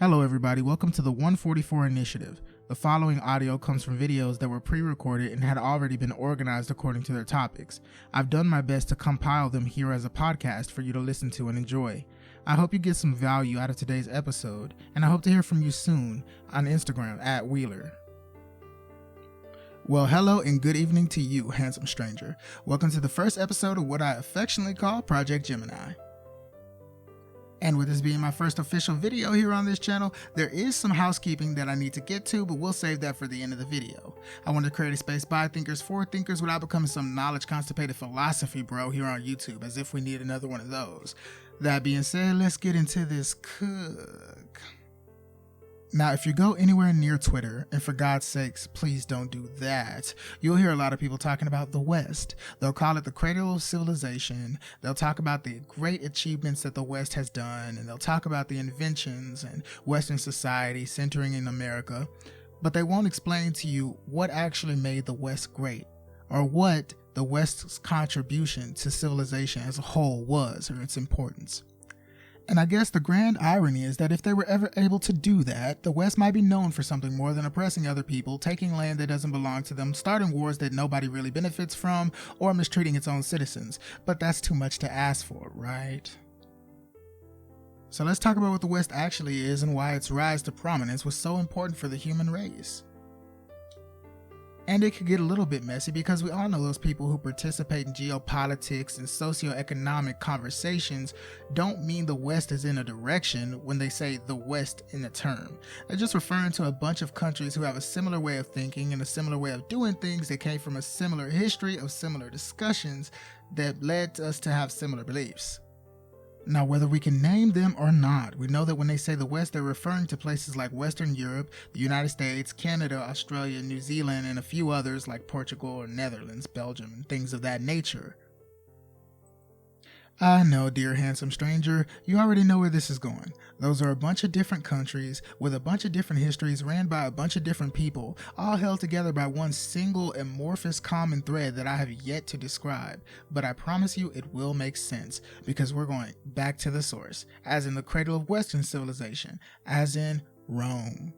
Hello everybody, welcome to the 144 Initiative. The following audio comes from videos that were pre-recorded and had already been organized according to their topics. I've done my best to compile them here as a podcast for you to listen to and enjoy. I hope you get some value out of today's episode, and I hope to hear from you soon on Instagram at Wheeler. Well, hello and good evening to you, handsome stranger. Welcome to the first episode of what I affectionately call Project Gemini. And with this being my first official video here on this channel, there is some housekeeping that I need to get to, but we'll save that for the end of the video. I want to create a space by thinkers for thinkers without becoming some knowledge constipated philosophy bro here on YouTube, as if we need another one of those. That being said, let's get into this cook. Now, if you go anywhere near Twitter, and for God's sakes, please don't do that, you'll hear a lot of people talking about the West. They'll call it the cradle of civilization. They'll talk about the great achievements that the West has done, and they'll talk about the inventions and Western society centering in America. But they won't explain to you what actually made the West great, or what the West's contribution to civilization as a whole was, or its importance. And I guess the grand irony is that if they were ever able to do that, the West might be known for something more than oppressing other people, taking land that doesn't belong to them, starting wars that nobody really benefits from, or mistreating its own citizens. But that's too much to ask for, right? So let's talk about what the West actually is and why its rise to prominence was so important for the human race. And it could get a little bit messy because we all know those people who participate in geopolitics and socioeconomic conversations don't mean the West is in a direction when they say the West in a term. They're just referring to a bunch of countries who have a similar way of thinking and a similar way of doing things that came from a similar history of similar discussions that led us to have similar beliefs. Now, whether we can name them or not, we know that when they say the West, they're referring to places like Western Europe, the United States, Canada, Australia, New Zealand, and a few others like Portugal or Netherlands, Belgium, and things of that nature. I know, dear handsome stranger, you already know where this is going. Those are a bunch of different countries with a bunch of different histories ran by a bunch of different people, all held together by one single amorphous common thread that I have yet to describe. But I promise you it will make sense, because we're going back to the source, as in the cradle of Western civilization, as in Rome.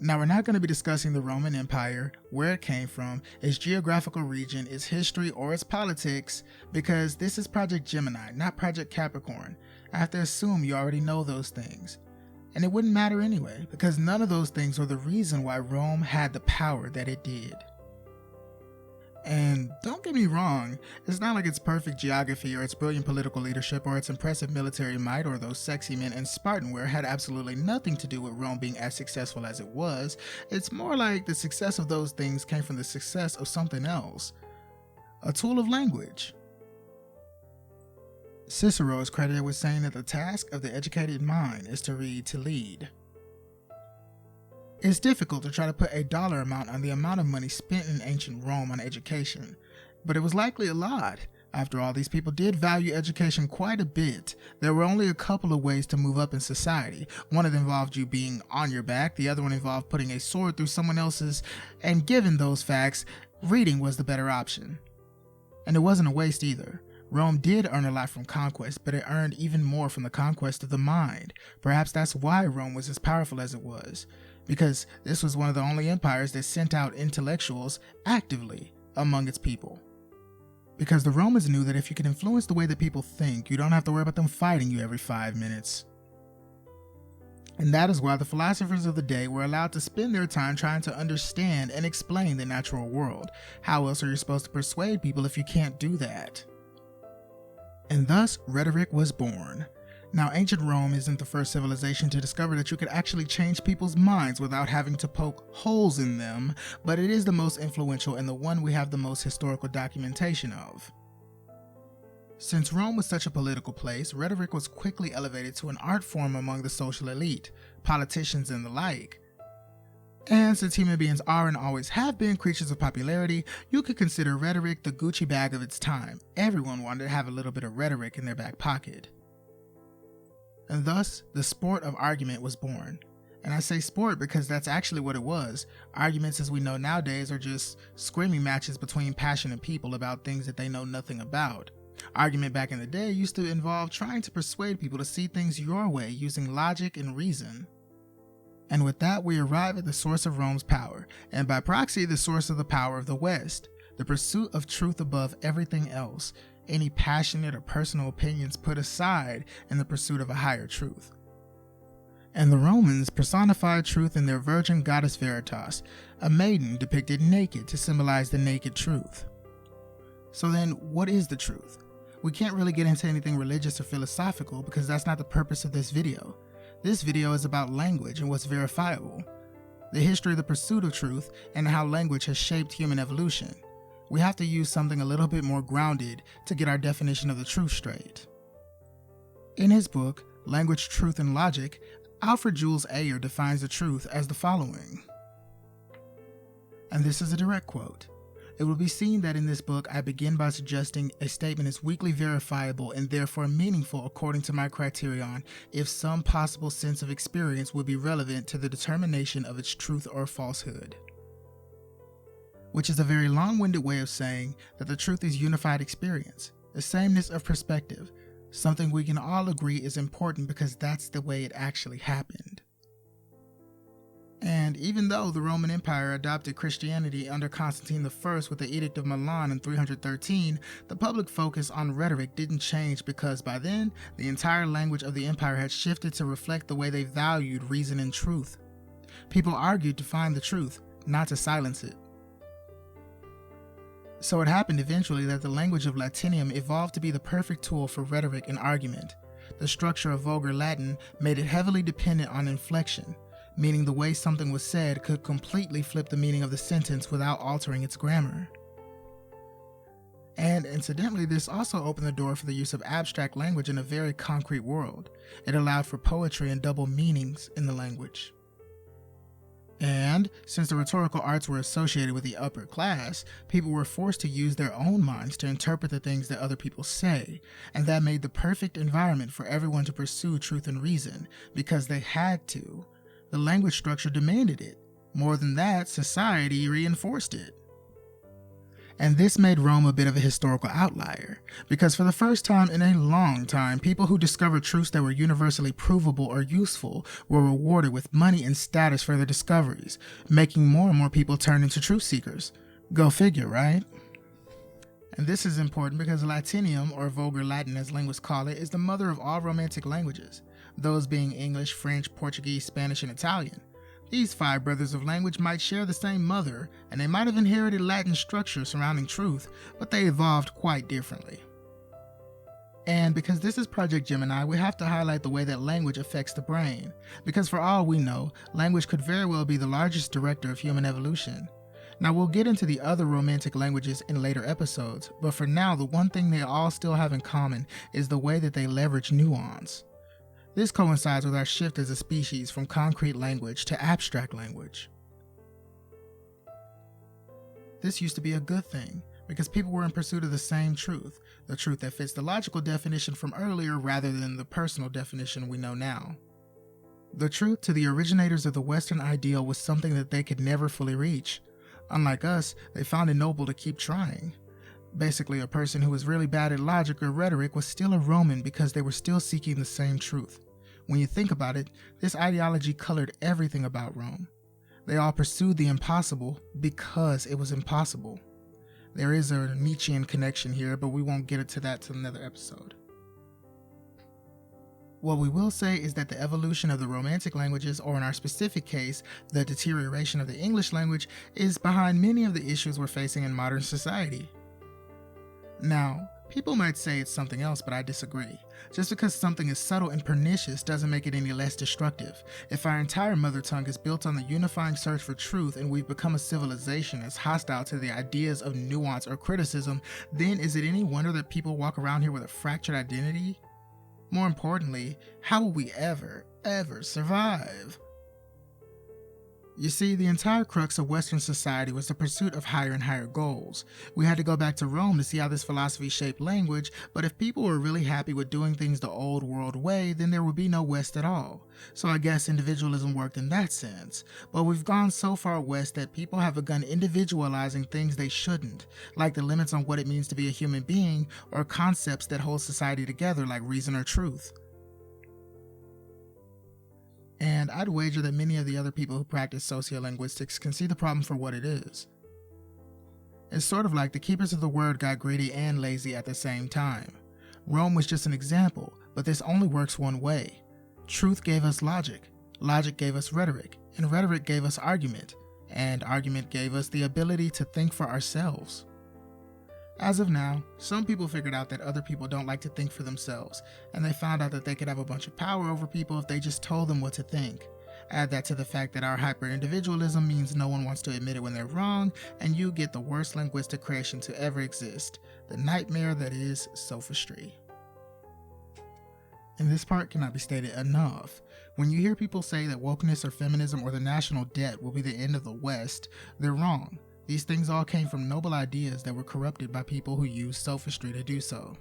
Now, we're not going to be discussing the Roman Empire, where it came from, its geographical region, its history, or its politics, because this is Project Gemini, not Project Capricorn. I have to assume you already know those things. And it wouldn't matter anyway, because none of those things were the reason why Rome had the power that it did. And don't get me wrong, it's not like its perfect geography or its brilliant political leadership or its impressive military might or those sexy men in Spartanware had absolutely nothing to do with Rome being as successful as it was. It's more like the success of those things came from the success of something else. A tool of language. Cicero is credited with saying that the task of the educated mind is to read to lead. It's difficult to try to put a dollar amount on the amount of money spent in ancient Rome on education, but it was likely a lot. After all, these people did value education quite a bit. There were only a couple of ways to move up in society. One of them involved you being on your back, the other one involved putting a sword through someone else's, and given those facts, reading was the better option. And it wasn't a waste either. Rome did earn a lot from conquest, but it earned even more from the conquest of the mind. Perhaps that's why Rome was as powerful as it was, because this was one of the only empires that sent out intellectuals actively among its people. Because the Romans knew that if you could influence the way that people think, you don't have to worry about them fighting you every 5 minutes. And that is why the philosophers of the day were allowed to spend their time trying to understand and explain the natural world. How else are you supposed to persuade people if you can't do that? And thus, rhetoric was born. Now, ancient Rome isn't the first civilization to discover that you could actually change people's minds without having to poke holes in them, but it is the most influential and the one we have the most historical documentation of. Since Rome was such a political place, rhetoric was quickly elevated to an art form among the social elite, politicians and the like. And since human beings are and always have been creatures of popularity, you could consider rhetoric the Gucci bag of its time. Everyone wanted to have a little bit of rhetoric in their back pocket. And thus, the sport of argument was born. And I say sport because that's actually what it was. Arguments as we know nowadays are just screaming matches between passionate people about things that they know nothing about. Argument back in the day used to involve trying to persuade people to see things your way using logic and reason. And with that, we arrive at the source of Rome's power, and by proxy, the source of the power of the West, the pursuit of truth above everything else, any passionate or personal opinions put aside in the pursuit of a higher truth. And the Romans personified truth in their virgin goddess Veritas, a maiden depicted naked to symbolize the naked truth. So then, what is the truth? We can't really get into anything religious or philosophical because that's not the purpose of this video. This video is about language and what's verifiable, the history of the pursuit of truth, and how language has shaped human evolution. We have to use something a little bit more grounded to get our definition of the truth straight. In his book, Language, Truth, and Logic, Alfred Jules Ayer defines the truth as the following. And this is a direct quote. It will be seen that in this book I begin by suggesting a statement is weakly verifiable and therefore meaningful according to my criterion if some possible sense of experience would be relevant to the determination of its truth or falsehood. Which is a very long-winded way of saying that the truth is unified experience, the sameness of perspective, something we can all agree is important because that's the way it actually happened. And even though the Roman Empire adopted Christianity under Constantine I with the Edict of Milan in 313, the public focus on rhetoric didn't change because by then, the entire language of the empire had shifted to reflect the way they valued reason and truth. People argued to find the truth, not to silence it. So it happened eventually that the language of Latinium evolved to be the perfect tool for rhetoric and argument. The structure of vulgar Latin made it heavily dependent on inflection, meaning the way something was said could completely flip the meaning of the sentence without altering its grammar. And incidentally, this also opened the door for the use of abstract language in a very concrete world. It allowed for poetry and double meanings in the language. And since the rhetorical arts were associated with the upper class, people were forced to use their own minds to interpret the things that other people say, and that made the perfect environment for everyone to pursue truth and reason, because they had to. The language structure demanded it. More than that, society reinforced it. And this made Rome a bit of a historical outlier, because for the first time in a long time, people who discovered truths that were universally provable or useful were rewarded with money and status for their discoveries, making more and more people turn into truth seekers. Go figure, right? And this is important because Latinium, or vulgar Latin as linguists call it, is the mother of all Romantic languages, those being English, French, Portuguese, Spanish, and Italian. These five brothers of language might share the same mother, and they might have inherited Latin structure surrounding truth, but they evolved quite differently. And because this is Project Gemini, we have to highlight the way that language affects the brain, because for all we know, language could very well be the largest director of human evolution. Now we'll get into the other Romantic languages in later episodes, but for now the one thing they all still have in common is the way that they leverage nuance. This coincides with our shift as a species from concrete language to abstract language. This used to be a good thing, because people were in pursuit of the same truth, the truth that fits the logical definition from earlier rather than the personal definition we know now. The truth to the originators of the Western ideal was something that they could never fully reach. Unlike us, they found it noble to keep trying. Basically, a person who was really bad at logic or rhetoric was still a Roman because they were still seeking the same truth. When you think about it, this ideology colored everything about Rome. They all pursued the impossible because it was impossible. There is a Nietzschean connection here, but we won't get into that till another episode. What we will say is that the evolution of the Romantic languages, or in our specific case, the deterioration of the English language, is behind many of the issues we're facing in modern society. Now, people might say it's something else, but I disagree. Just because something is subtle and pernicious doesn't make it any less destructive. If our entire mother tongue is built on the unifying search for truth and we've become a civilization that's hostile to the ideas of nuance or criticism, then is it any wonder that people walk around here with a fractured identity? More importantly, how will we ever survive? You see, the entire crux of Western society was the pursuit of higher and higher goals. We had to go back to Rome to see how this philosophy shaped language, but if people were really happy with doing things the old world way, then there would be no West at all. So I guess individualism worked in that sense. But we've gone so far west that people have begun individualizing things they shouldn't, like the limits on what it means to be a human being, or concepts that hold society together like reason or truth. And I'd wager that many of the other people who practice sociolinguistics can see the problem for what it is. It's sort of like the keepers of the word got greedy and lazy at the same time. Rome was just an example, but this only works one way. Truth gave us logic gave us rhetoric, and rhetoric gave us argument, and argument gave us the ability to think for ourselves. As of now, some people figured out that other people don't like to think for themselves, and they found out that they could have a bunch of power over people if they just told them what to think. Add that to the fact that our hyper-individualism means no one wants to admit it when they're wrong, and you get the worst linguistic creation to ever exist, the nightmare that is sophistry. And this part cannot be stated enough. When you hear people say that wokeness or feminism or the national debt will be the end of the West, they're wrong. These things all came from noble ideas that were corrupted by people who used sophistry to do so.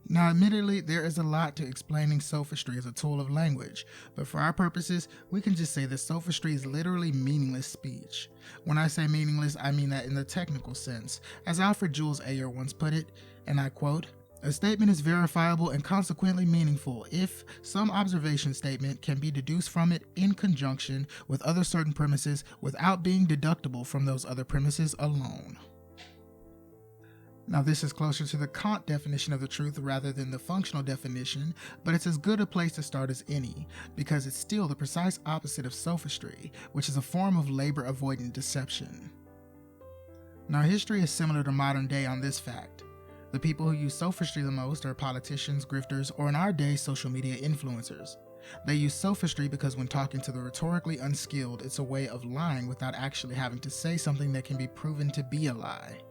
Now, admittedly, there is a lot to explaining sophistry as a tool of language, but for our purposes, we can just say that sophistry is literally meaningless speech. When I say meaningless, I mean that in the technical sense. As Alfred Jules Ayer once put it, and I quote, "A statement is verifiable and consequently meaningful if some observation statement can be deduced from it in conjunction with other certain premises without being deductible from those other premises alone." Now, this is closer to the Kant definition of the truth rather than the functional definition, but it's as good a place to start as any, because it's still the precise opposite of sophistry, which is a form of labor-avoidant deception. Now, history is similar to modern day on this fact. The people who use sophistry the most are politicians, grifters, or in our day, social media influencers. They use sophistry because when talking to the rhetorically unskilled, it's a way of lying without actually having to say something that can be proven to be a lie.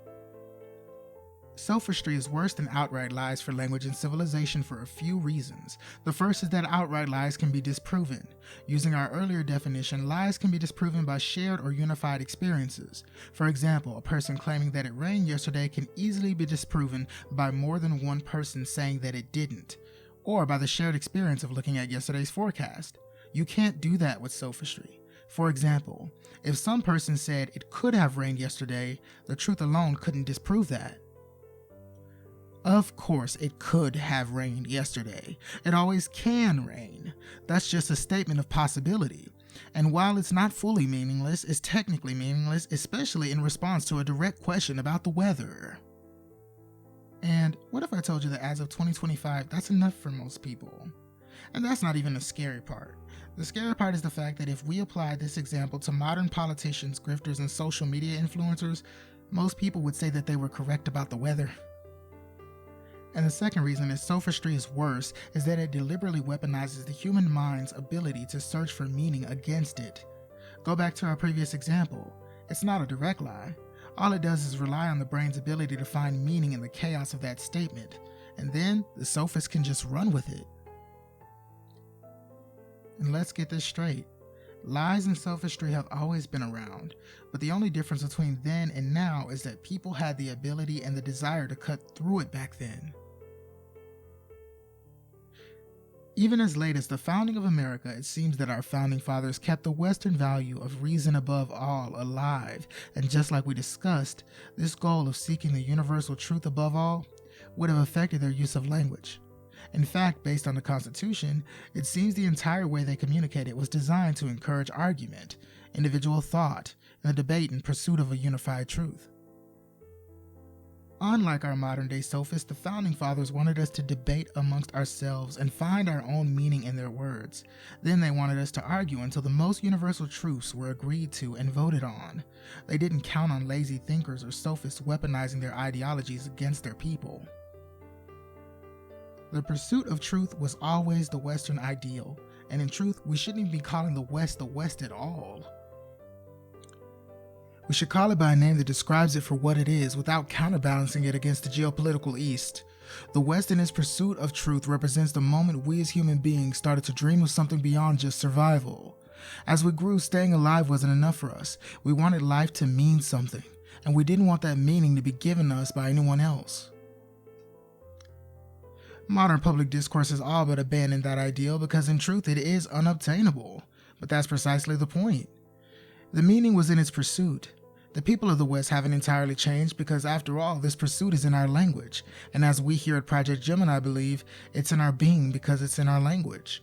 Sophistry is worse than outright lies for language and civilization for a few reasons. The first is that outright lies can be disproven. Using our earlier definition, lies can be disproven by shared or unified experiences. For example, a person claiming that it rained yesterday can easily be disproven by more than one person saying that it didn't, or by the shared experience of looking at yesterday's forecast. You can't do that with sophistry. For example, if some person said it could have rained yesterday, the truth alone couldn't disprove that. Of course, it could have rained yesterday. It always can rain. That's just a statement of possibility. And while it's not fully meaningless, it's technically meaningless, especially in response to a direct question about the weather. And what if I told you that as of 2025, that's enough for most people? And that's not even the scary part. The scary part is the fact that if we apply this example to modern politicians, grifters, and social media influencers, most people would say that they were correct about the weather. And the second reason that sophistry is worse is that it deliberately weaponizes the human mind's ability to search for meaning against it. Go back to our previous example. It's not a direct lie. All it does is rely on the brain's ability to find meaning in the chaos of that statement, and then the sophist can just run with it. And let's get this straight. Lies and sophistry have always been around, but the only difference between then and now is that people had the ability and the desire to cut through it back then. Even as late as the founding of America, it seems that our founding fathers kept the Western value of reason above all alive, and just like we discussed, this goal of seeking the universal truth above all would have affected their use of language. In fact, based on the Constitution, it seems the entire way they communicated was designed to encourage argument, individual thought, and the debate in pursuit of a unified truth. Unlike our modern-day sophists, the Founding Fathers wanted us to debate amongst ourselves and find our own meaning in their words. Then they wanted us to argue until the most universal truths were agreed to and voted on. They didn't count on lazy thinkers or sophists weaponizing their ideologies against their people. The pursuit of truth was always the Western ideal, and in truth, we shouldn't even be calling the West at all. We should call it by a name that describes it for what it is without counterbalancing it against the geopolitical East. The West in its pursuit of truth represents the moment we as human beings started to dream of something beyond just survival. As we grew, staying alive wasn't enough for us. We wanted life to mean something, and we didn't want that meaning to be given us by anyone else. Modern public discourse has all but abandoned that ideal because in truth it is unobtainable, but that's precisely the point. The meaning was in its pursuit. The people of the West haven't entirely changed because after all, this pursuit is in our language, and as we here at Project Gemini believe, it's in our being because it's in our language.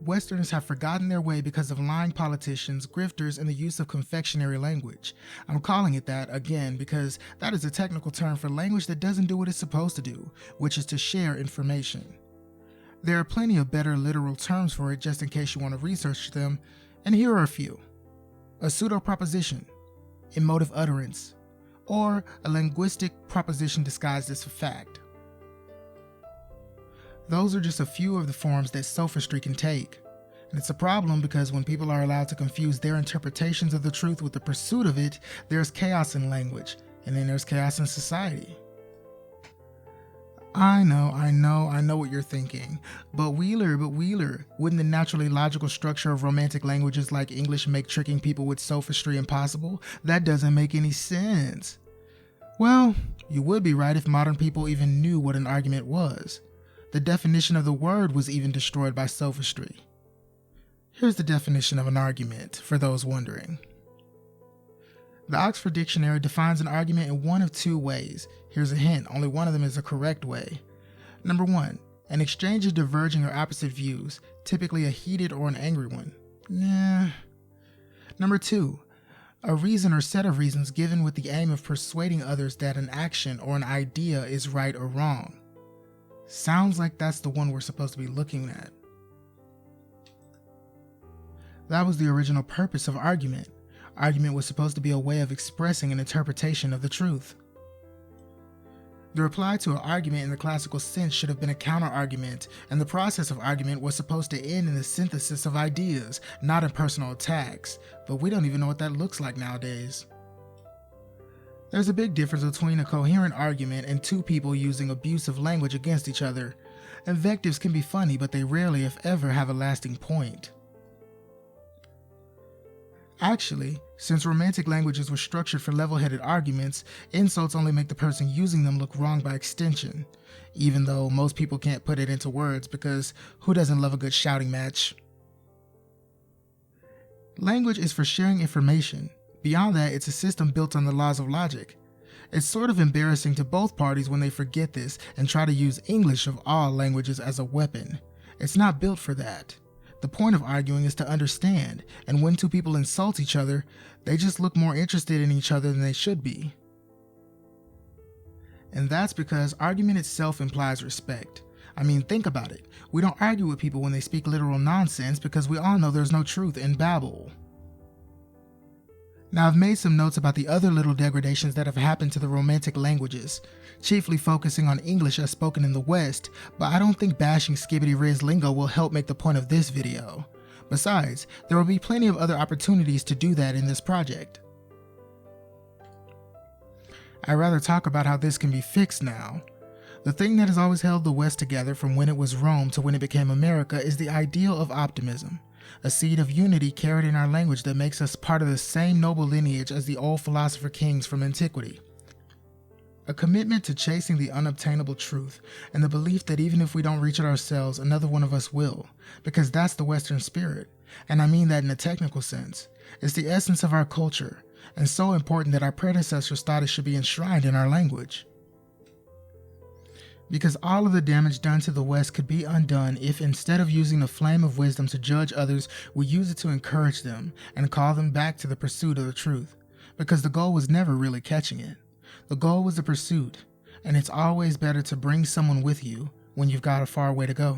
Westerners have forgotten their way because of lying politicians, grifters, and the use of confectionery language. I'm calling it that again because that is a technical term for language that doesn't do what it's supposed to do, which is to share information. There are plenty of better literal terms for it just in case you want to research them, and here are a few. A pseudo-proposition, emotive utterance, or a linguistic proposition disguised as a fact. Those are just a few of the forms that sophistry can take. And it's a problem because when people are allowed to confuse their interpretations of the truth with the pursuit of it, there's chaos in language, and then there's chaos in society. I know what you're thinking. But Wheeler, wouldn't the naturally logical structure of romantic languages like English make tricking people with sophistry impossible? That doesn't make any sense. Well, you would be right if modern people even knew what an argument was. The definition of the word was even destroyed by sophistry. Here's the definition of an argument, for those wondering. The Oxford Dictionary defines an argument in one of two ways. Here's a hint, only one of them is a correct way. Number 1, an exchange of diverging or opposite views, typically a heated or an angry one. Nah. Number 2, a reason or set of reasons given with the aim of persuading others that an action or an idea is right or wrong. Sounds like that's the one we're supposed to be looking at. That was the original purpose of argument. Argument was supposed to be a way of expressing an interpretation of the truth. The reply to an argument in the classical sense should have been a counter-argument, and the process of argument was supposed to end in the synthesis of ideas, not in personal attacks, but we don't even know what that looks like nowadays. There's a big difference between a coherent argument and two people using abusive language against each other. Invectives can be funny, but they rarely, if ever, have a lasting point. Actually, since romantic languages were structured for level-headed arguments, insults only make the person using them look wrong by extension, even though most people can't put it into words because who doesn't love a good shouting match? Language is for sharing information. Beyond that, it's a system built on the laws of logic. It's sort of embarrassing to both parties when they forget this and try to use English of all languages as a weapon. It's not built for that. The point of arguing is to understand, and when two people insult each other, they just look more interested in each other than they should be. And that's because argument itself implies respect. I mean, think about it. We don't argue with people when they speak literal nonsense because we all know there's no truth in babble. Now, I've made some notes about the other little degradations that have happened to the romantic languages, chiefly focusing on English as spoken in the West, but I don't think bashing skibbity-riz lingo will help make the point of this video. Besides, there will be plenty of other opportunities to do that in this project. I'd rather talk about how this can be fixed now. The thing that has always held the West together from when it was Rome to when it became America is the ideal of optimism. A seed of unity carried in our language that makes us part of the same noble lineage as the old philosopher kings from antiquity. A commitment to chasing the unobtainable truth, and the belief that even if we don't reach it ourselves, another one of us will, because that's the Western spirit, and I mean that in a technical sense. It's the essence of our culture, and so important that our predecessors thought it should be enshrined in our language. Because all of the damage done to the West could be undone if instead of using the flame of wisdom to judge others, we use it to encourage them and call them back to the pursuit of the truth. Because the goal was never really catching it. The goal was the pursuit, and it's always better to bring someone with you when you've got a far way to go.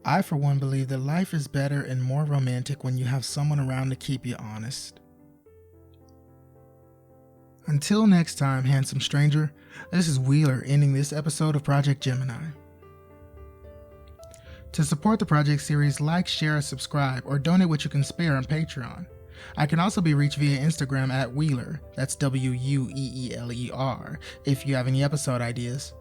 I, for one, believe that life is better and more romantic when you have someone around to keep you honest. Until next time, handsome stranger, this is Wheeler ending this episode of Project Gemini. To support the project series, like, share, subscribe, or donate what you can spare on Patreon. I can also be reached via Instagram at Wheeler, that's Wueeler, if you have any episode ideas.